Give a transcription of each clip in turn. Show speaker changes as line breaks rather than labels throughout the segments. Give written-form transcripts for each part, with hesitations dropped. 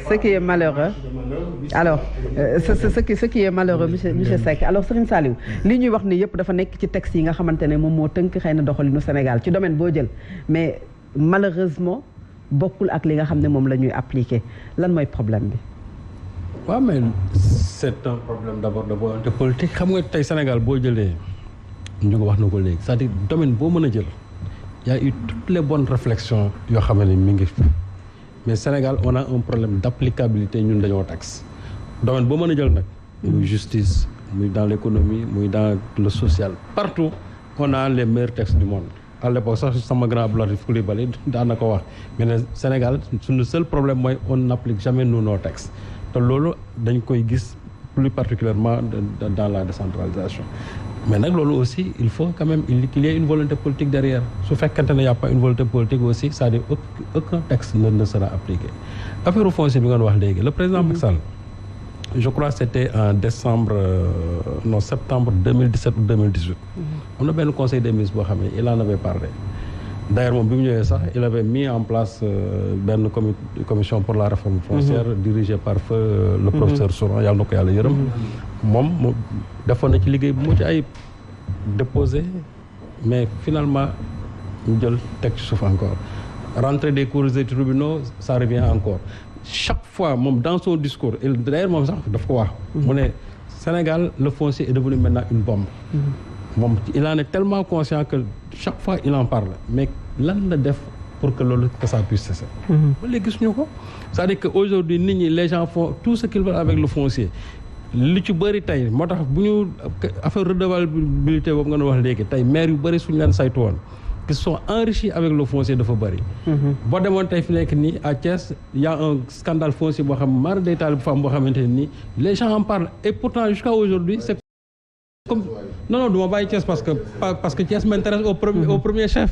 ce qui est malheureux alors ce qui est malheureux monsieur Seck alors Serigne Saliou li ñuy wax ni yëpp dafa nekk ci texte yi nga xamante ne moom moo tënk xëy na doxalinu Sénégal ci domaine boo jël mais malheureusement bokkul ak li nga xam ne moom la ñuy appliquer lan mooy problème bi.
waaw mais c'est un problème d'abord de volonté politique xam nga tey Sénégal boo jëlee ñu ko wax na ko léegi c'est-à-dire domaine boo mën a jël y a eu toutes les bonnes réflexions yoo xam ne mi ngi fi mais Sénégal on a un problème d'applicabilité ñun dañoo taxe domaine boo mën a jël nag muy justice muy dans l'économie muy dans le social partout on a les meilleurs textes du monde à l'époque sax sama grand Abdoulaye Coulibaly daan na ko wax mais ne Sénégal suñu seul problème mooy on n'applique jamais nous nos textes te loolu dañ koy gis plus particulièrement dans la décentralisation mais nag loolu aussi il faut quand même qu'il y ait une volonté politique derrière su fekkente ne y a pas une volonté politique aussi c'est-à-dire aucun texte ne sera appliqué affaire foncier bi nga wax léegi le président Macky Sall je crois c'était en septembre 2017 ou 2018 am na benn conseil des ministres boo xam ne il en avait parlé d'ailleurs moom bi mu ñëwee sax il avait mis en place benn commission pour la réforme foncière dirigée par feu le professeur Souran yàlla na ko yàlla yërëm moom defoon na ci liggéey bu mucc ayib déposé mais finalement ñu jël teg ci suuf encore rentrée des cours des tribunaux ça revient encore chaque fois moom dans son discours et d'ailleurs moom sax daf ko wax mu ne Sénégal le foncier est devenu maintenant une bombe moom il en est tellement conscient que chaque fois il en parle mais lan la def pour que loolu que ça puisse cesser ba léegi gisuñu ko c'est-à-dire que aujourd'hui nit ñi les gens font tout ce qu'ils veulent avec le foncier li ci bëri tey moo tax bu ñu affaire redevabilité boobu nga doon wax léegi tey maire yu bëri suñu leen saytu woon qui sont enrichis avec le foncier dafa bëri boo demoon tey fi nekk nii à Thiès y a un scandale foncier boo xam mara day taal bu fa am boo xamante ne nii les gens en parlent et pourtant jusqu'à aujourd'hui c'est comme non du ma bàyyi Thiès parce que Thiès m'intéresse au premier chef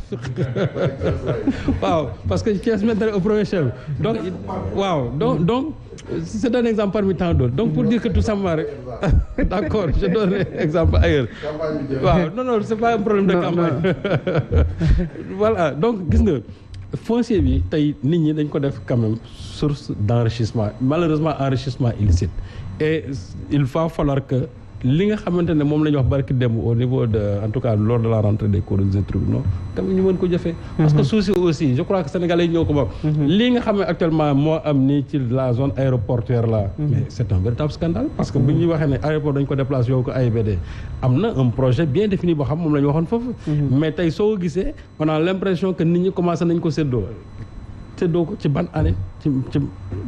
waaw parce que Thiès m'intéresse au premier chef donc waaw donc c'est un exemple parmi tant d'autres donc pour dire que tout simplement rek d'accord je donne exemple ailleurs waaw non c'est pas un problème de campagne voilà donc gis nga foncier bi tey nit ñi dañ ko def quand même source d'enrichissement malheureusement enrichissement illicite et il va falloir que li nga xamante ne moom la ñu wax barki démb au niveau de en tout cas lors de la rentrée des cours des tribunaux tamit ñu mën ko jëfee parce que souci aussi je crois que sénégalais yi ñoo ko moom lii nga xam ne actuellement moo am nii ci la zone aéroportuaire là mais c'est un véritable scandale parce que bu ñuy waxee ne aéroport dañ ko déplacé yow ko AIBD am na un projet bien défini boo xam moom la ñu waxoon foofu mais tey soo ko gisee on a l'impression que nit ñi commencé nañ ko séddoo ko ci ban année ci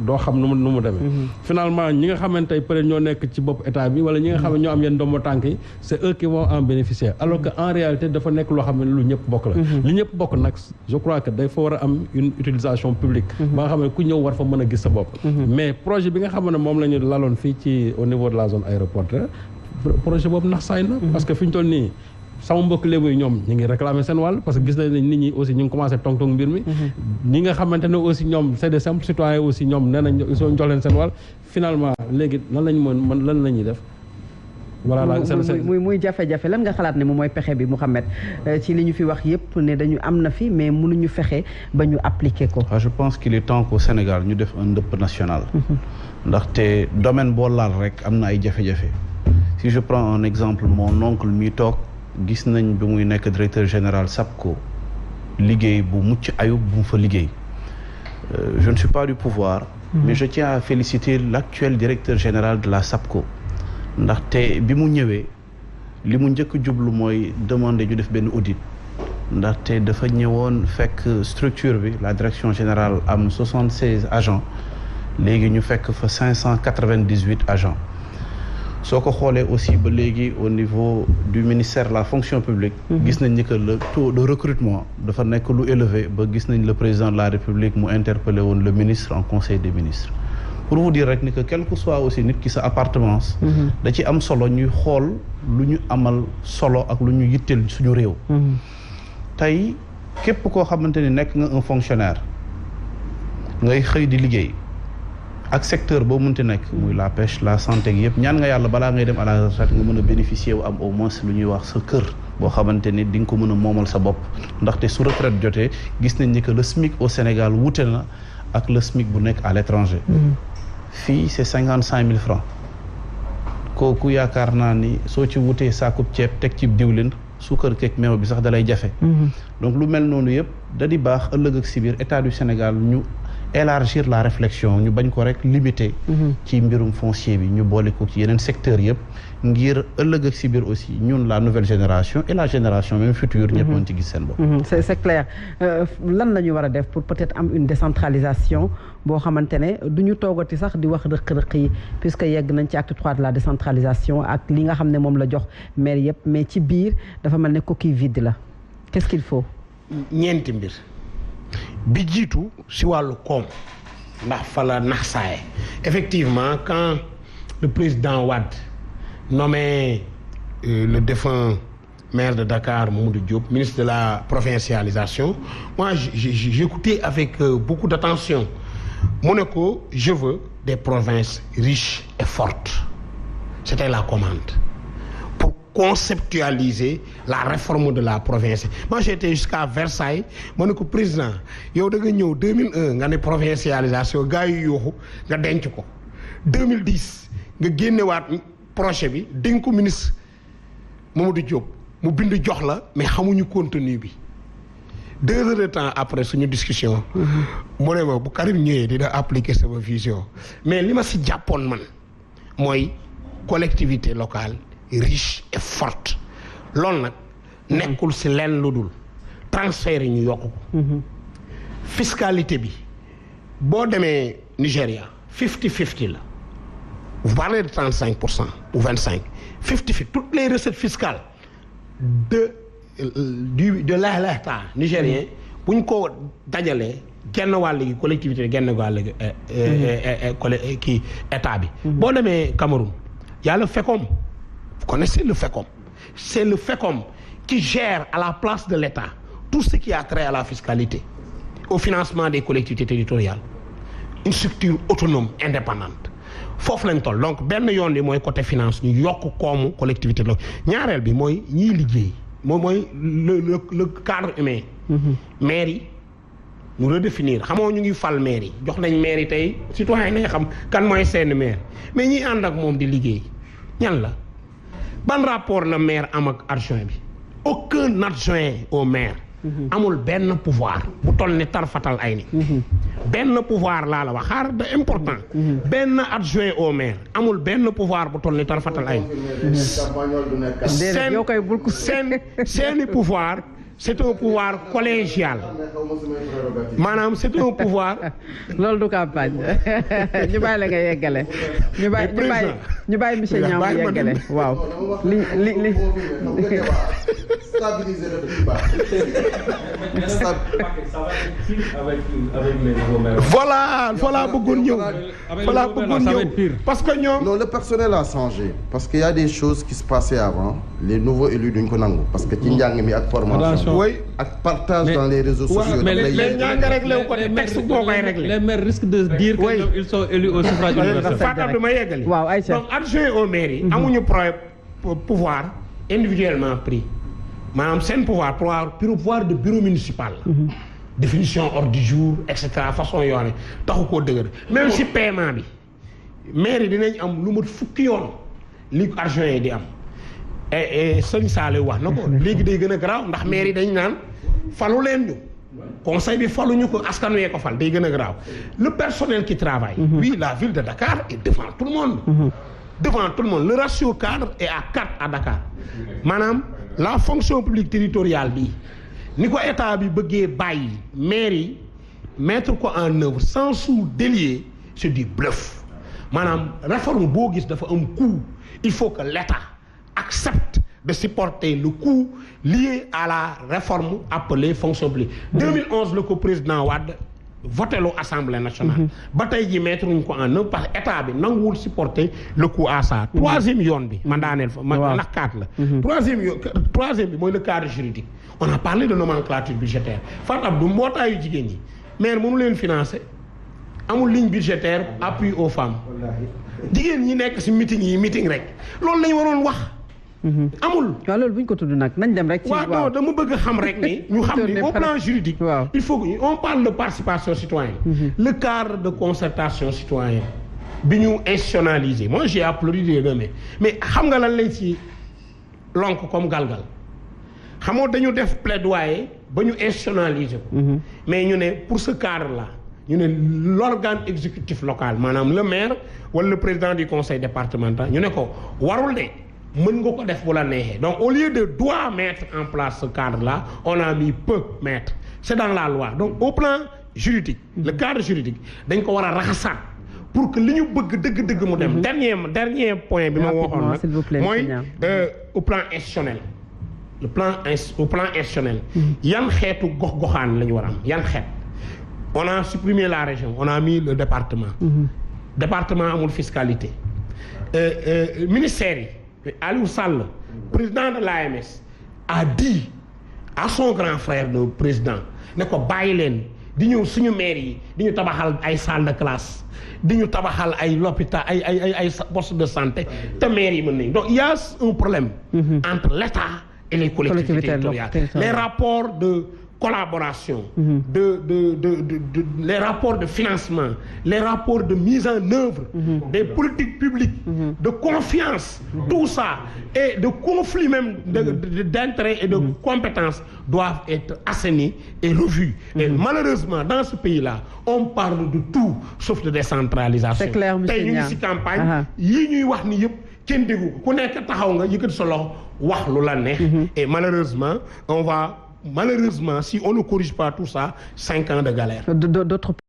doo xam nu mu demee finalement ñi nga xamante tey peut-être ñoo nekk ci bopp état bi wala ñi nga xam ne ñoo am yenn ndombo tànk yi c'est eux qui vont en bénéficier alors que en réalité dafa nekk loo xam ne lu ñëpp bokk la li ñëpp bokk nag je crois que day fa war a am une utilisation publique ba nga xam ne ku ñëw war fa mën a gis sa bopp mais projet bi nga xam ne moom la ñu laloon fii ci au niveau de la zone aéroportuaire projet boobu nax saay na parce que fi ñu toll nii sama mbokk lébu yi ñoom ñu ngi réclamer seen wàll parce que gis nañ ne nit ñi aussi ñu ngi commencé tong-tong mbir mi ñi nga xamante ne aussi ñoom c'est des simples citoyens aussi ñoom nee nañ soo jox leen seen wàll finalement léegi lan lañu mën lan la ñuy def voilà
muy jafe-jafe lan nga xalaat ne moom mooy pexe bi Mouhamed ci li ñu fi wax yépp ne dañu am na fi mais mënuñu fexe ba ñu appliquer ko
je pense qu'il est temps qu'au Sénégal ñu def un ndëpp national ndaxte domaine boo laal rek am na ay jafe-jafe si je prends un exemple mon oncle mi toog gis nañ bi muy nekk directeur général SAPCO liggéey bu mucc ayub bu mu fa liggéey je ne suis pas du pouvoir mais je tiens à féliciter l'actuel directeur général de la SAPCO ndaxte bi mu ñëwee li mu njëkk jublu mooy demander ñu def benn audit ndaxte dafa ñëwoon fekk structure bi la direction générale am 76 agents léegi ñu fekk fa 598 agents soo ko xoolee aussi ba léegi au niveau du ministère de la fonction publique gis nañ ni que le taux de recrutement dafa nekk lu élevé ba gis nañ le président de la République mu interpellé woon le ministre en conseil des ministres pour vous dire rek ni que quel que soit aussi nit ki sa appartenance da ci am solo ñuy xool lu ñu amal solo ak lu ñu yitteel suñu réew tey képp koo xamante ni nekk nga un fonctionnaire ngay xëy di liggéey ak secteur boo mënti nekk muy la pêche la santé gi yëpp ñaan nga yàlla balaa ngay dem à la retraite nga mën a bénéficier wu am au moins lu ñuy wax sa kër boo xamante ni di nga ko mën a moomal sa bopp ndaxte su retraite jotee gis nañ ni que le SMIC au Sénégal wute na ak le SMIC bu nekk à l'étranger. fii c'est 55 000 francs. kooku yaakaar naa ni soo ci wutee saakub ceeb teg ci diwlin suukar keek meew bi sax dalay jafe. donc lu mel noonu yëpp da di baax ëllëg ak si biir état du Sénégal ñu élargir la réflexion ñu bañ ko rek limiter. ci mbirum foncier bi ñu boole ko ci yeneen secteurs yëpp ngir ëllëg ak si biir aussi ñun la nouvelle génération et la génération même future ñëpp mën ci gis seen bopp.
c'est clair lan la ñu war a def pour peut-être am une décentralisation boo xamante ne du ñu toogati sax di wax rëq-rëq yi puisque yegg nañ ci acte 3 de la décentralisation ak li nga xam ne moom la jox maire yëpp mais ci biir dafa mel ne coquille vide la qu'est-ce qu'il faut.
ñeenti mbir bi jiitu si wàllu koom ndax fa la nax saaye effectivement quand le président Wade nommé le défunt maire de Dakar Mamadou Diop ministre de la provincialisation moi j'écoutais avec beaucoup d'attention mu ne ko je veux des provinces riches et fortes c'était la commande pour conceptualiser la réforme de la province. Moi j'étais jusqu'à Versailles ma ne ko président yow da nga ñëw 2001 nga ne provincialisation gars yu yooxu nga denc ko 2010 nga génnewaat projet bi dénk ko ministre Mamadou Diop mu bind jox la mais xamuñu contenu bi 2 heures de temps après suñu discussion mu ne ma bu Karim ñëwee dina appliquer sama vision mais li ma si jàppoon man mooy collectivité locale riche et forte loolu nag nekkul si lenn lu dul transfert yi ñu yokk ko fiscalité bi boo demee Nigéria 50-50 la vous parlez de 35% ou 25 50-50 toutes les recettes fiscales de l'État nigérien bu ñu ko dajalee genn wàll gi collectivité genn wàll gi kii état bi boo demee Cameroun y a le FECOM vous connaissez le FECOM c'est le FECOM qui gère à la place de l'État tout ce qui a trait à la fiscalité au financement des collectivités territoriales une structure autonome indépendante foofu lañ toll donc benn yoon bi mooy côté finance ñu yokk koomu collectivité la ñaareel bi mooy ñiy liggéey mooy le cadre humain maire yi ñu redéfinir xamoo ñu ngi fal maire yi jox nañ maire yi tey citoyen yi nañ xam kan mooy seen maire mais ñiy ànd ak moom di liggéey ñan la ban rapport la maire am ak adjoint bi aucun adjoint au maire amul benn pouvoir bu toll ni tarfatal ay ni benn pouvoir laa la wax xaar de important benn adjoint au maire amul benn pouvoir bu toll ni tarfatal ay ni seeni pouvoir c'est un pouvoir collégial maanaam c'est un pouvoir.
loolu du campagne ñu bàyyi la nga yeggale. ñu bàyyi monsieur Niang mu yeggale waaw. li
stabiliser le débat.
voilà bëggoon ñëw. voilà bëggoon ñëw parce que ñoom.
non le personnel a changé parce que y a des choses qui se passaient avant les nouveaux élus duñ ko nangu parce que ci njàng mi ak formation.
oui
ak partage dans les réseaux sociaux.
mais ñaa nga réglé wu ko te texte boo koy réglé.
les maires risquent de dire que ñoom ils sont élus au suffrage universel.
Fatou ma yeggali.
waaw Aïcha
donc adjoint au maire yi. amuñu pouvoir individuellement pris maanaam seen pouvoir de bureau municipal. définition ordre du jour et cetera façon yoone taxu koo dëgër même si paiement bi maire yi dinañ am lu mat fukki yoon li adjoint yi di am. et sëñ Saliou wax na ko léegi day gën a garaaw ndax maire yi dañ naan falu leen ñu conseil bi faluñu ko askan wee ko fal day gën a garaaw le personnel qui travaille oui la ville de Dakar est devant tout le monde devant tout le monde le ratio cadre est à 4 à Dakar maanaam la fonction publique territoriale bi ni ko état bi bëggee bàyyi maire yi mettre ko en œuvre sans sous délier c'est du bluff maanaam réforme boo gis dafa am coût il faut que l'État accepte de supporter le coût lié à la réforme appelée fonction publique 2011 la ko président Wade voté lu Assemblée nationale ba tey ji mettre ñu ko en œuvre parce que état bi nanguwul supporter le coût à ça troisième yoon bi ma daaneel fa ma ndax 4 la troisième bi mooy le cadre juridique on a parlé de nomenclature budgétaire Fatou Abdou mbootaayu jigéen ñi maire mënu leen financer amul ligne budgétaire appui aux femmes jigéen ñi nekk ci meeting rek loolu lañu waroon wax amul.
waaw loolu bu ñu ko tudd nag nañ dem rek. ci
waaw non dama bëgg xam rek ni ñu xam ni au plan juridique.
waaw
il faut que on parle de participation citoyenne. Le cadre de concertation citoyenne bi ñu institutionnalisé moi j'ai applaudi des deux mais xam nga lan lañ ci lonk comme galgal xamoo dañu def plaidoyer ba ñu institutionnaliser ko. mais ñu ne pour ce cadre là ñu ne l'organe exécutif local maanaam le maire wala le président du conseil départemental ñu ne ko warul de mën nga ko def bu la neexee donc au lieu de doit mettre en place ce cadre là on a mis peut mettre c'est dans la loi donc au plan juridique le cadre juridique dañ ko war a raxasaat pour que li ñu bëgg dëgg-dëgg mu dem dernier point bi ma waxoon nag mooy au plan institutionnel au plan institutionnel yan xeetu gox-goxaan la ñu war a am yan xeet on a supprimé la région on a mis le département département amul fiscalité ministère yi Aliou Sall président de l'AMS a dit à son grand frère le président ne ko bàyyi leen di ñëw suñu maire yi di ñu tabaxal ay salle de classe di ñu tabaxal ay l'hôpital ay poste de santé te maire yi mën nañu donc il y a un problème entre l'État et les collectivités territoriales les rapports de collaboration les rapports de financement les rapports de mise en œuvre des politiques publiques de confiance tout ça et de conflits même d'intérêts et de compétences doivent être assainis et revus et malheureusement dans ce pays-là on parle de tout sauf de décentralisation.
C'est clair, monsieur
tey ñu ngi ci campagne yii ñuy wax ni yëpp kenn déggu ko ku nekk taxaw nga yëkkati sa loxo wax lu la neex et malheureusement si on ne corrige pas tout ça 5 ans de galère.
D'autres